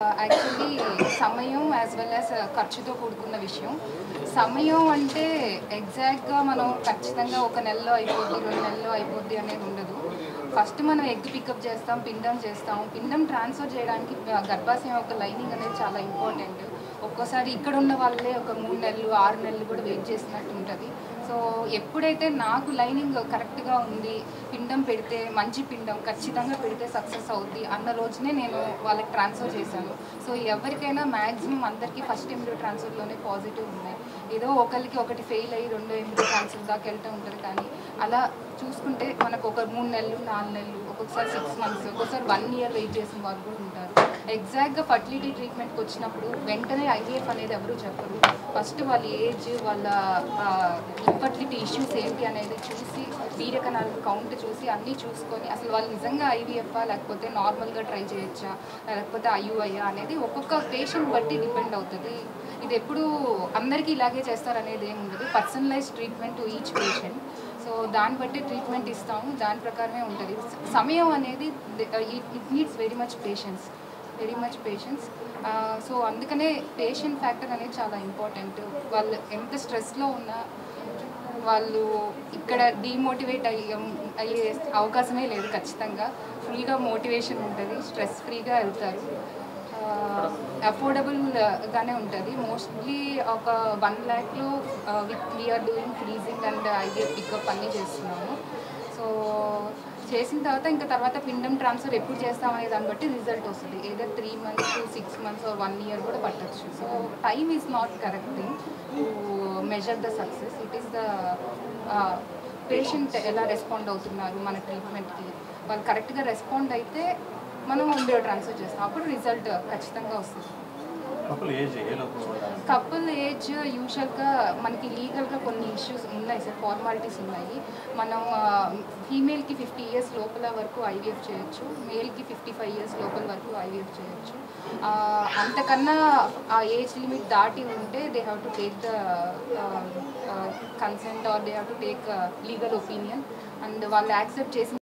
Actually సమయం as well as ఖర్చుతో కూడుకున్న విషయం. సమయం అంటే ఎగ్జాక్ట్‌గా మనం ఖచ్చితంగా ఒక నెలలో అయిపోద్ది, 2 నెలల్లో అయిపోద్ది అనేది ఉండదు. ఫస్ట్ మనం ఎగ్ పికప్ చేస్తాం, పిండం చేస్తాం. పిండం ట్రాన్స్‌ఫర్ చేయడానికి గర్భాశయం యొక్క లైనింగ్ అనేది చాలా ఇంపార్టెంట్. ఒక్కోసారి ఇక్కడ ఉన్న వాళ్ళే ఒక 3 నెలలు, 6 నెలలు కూడా వెయిట్ చేసినట్టు ఉంటుంది. సో ఎప్పుడైతే నాకు లైనింగ్ కరెక్ట్‌గా ఉంది, పిండం పెడితే మంచి పిండం ఖచ్చితంగా పెడితే సక్సెస్ అవుద్ది అన్న రోజునే నేను వాళ్ళకి ట్రాన్స్ఫర్ చేశాను. సో ఎవరికైనా మ్యాక్సిమం అందరికీ ఫస్ట్ ఎంబ్రియో ట్రాన్స్ఫర్లోనే పాజిటివ్ ఉన్నాయి. ఏదో ఒకరికి ఒకటి ఫెయిల్ అయ్యి 2 ఎంబ్రియో ట్రాన్స్ఫర్ దాకా వెళ్తూ ఉంటుంది. కానీ అలా చూసుకుంటే మనకు ఒక 3 నెలలు, 4 నెలలు, ఒక్కొక్కసారి 6 మంత్స్, ఒక్కొక్కసారి 1 ఇయర్ వెయిట్ చేసిన వాళ్ళు కూడా ఉంటారు. ఎగ్జాక్ట్గా ఫర్టిలిటీ ట్రీట్మెంట్కి వచ్చినప్పుడు వెంటనే ఐవీఎఫ్ అనేది ఎవరు చెప్పరు. ఫస్ట్ వాళ్ళ ఏజ్, వాళ్ళ ఇన్ఫర్టిలిటీ ఇష్యూస్ ఏంటి అనేది చూసి, వీర్యకణాల కౌంట్ చూసి అన్నీ చూసుకొని అసలు వాళ్ళు నిజంగా ఐవీఎఫ్ఆ లేకపోతే నార్మల్గా ట్రై చేయొచ్చా లేకపోతే ఐయుఐయా అనేది ఒక్కొక్క పేషెంట్ బట్టి డిపెండ్ అవుతుంది. ఇది ఎప్పుడు అందరికీ ఇలాగే చేస్తారనేది ఏమి ఉండదు. Personalise treatment to each patient. So దాన్ని బట్టి ట్రీట్మెంట్ ఇస్తాము, దాని ప్రకారమే ఉంటుంది. సమయం అనేది it needs very much patience. So అందుకనే పేషెంట్ ఫ్యాక్టర్ అనేది చాలా ఇంపార్టెంట్. వాళ్ళు ఎంత స్ట్రెస్లో ఉన్నా వాళ్ళు ఇక్కడ డీమోటివేట్ అయ్యే అవకాశమే లేదు. ఖచ్చితంగా ఫుల్గా మోటివేషన్ ఉంటుంది, స్ట్రెస్ ఫ్రీగా వెళ్తారు. అఫోర్డబుల్గానే ఉంటుంది. మోస్ట్లీ ఒక 1 lakh we are doing freezing and IVF pickup అన్నీ చేస్తున్నాము. సో చేసిన తర్వాత పిండం ట్రాన్స్ఫర్ ఎప్పుడు చేస్తామనే దాన్ని బట్టి రిజల్ట్ వస్తుంది. Either 3 months to 6 months or 1 year కూడా పట్టచ్చు. So time is not correct thing to measure the success. It is the patient ఎలా రెస్పాండ్ అవుతున్నారు మన ట్రీట్మెంట్కి. వాళ్ళు కరెక్ట్గా రెస్పాండ్ అయితే మనం ఎంబ్రియో ట్రాన్స్ఫర్ చేస్తాం, అప్పుడు రిజల్ట్ ఖచ్చితంగా వస్తుంది. కపుల్ ఏజ్ యూజువల్గా మనకి లీగల్గా కొన్ని ఇష్యూస్ ఉన్నాయి సార్, ఫార్మాలిటీస్ ఉన్నాయి. మనం ఫీమేల్కి 50 years లోపల వరకు ఐవీఎఫ్ చేయొచ్చు, మేల్కి 55 years లోపల వరకు ఐవీఎఫ్ చేయొచ్చు. అంతకన్నా ఆ ఏజ్ లిమిట్ దాటి ఉంటే they have to take the consent are they have to take legal opinion. And వాళ్ళు యాక్సెప్ట్ చేసిన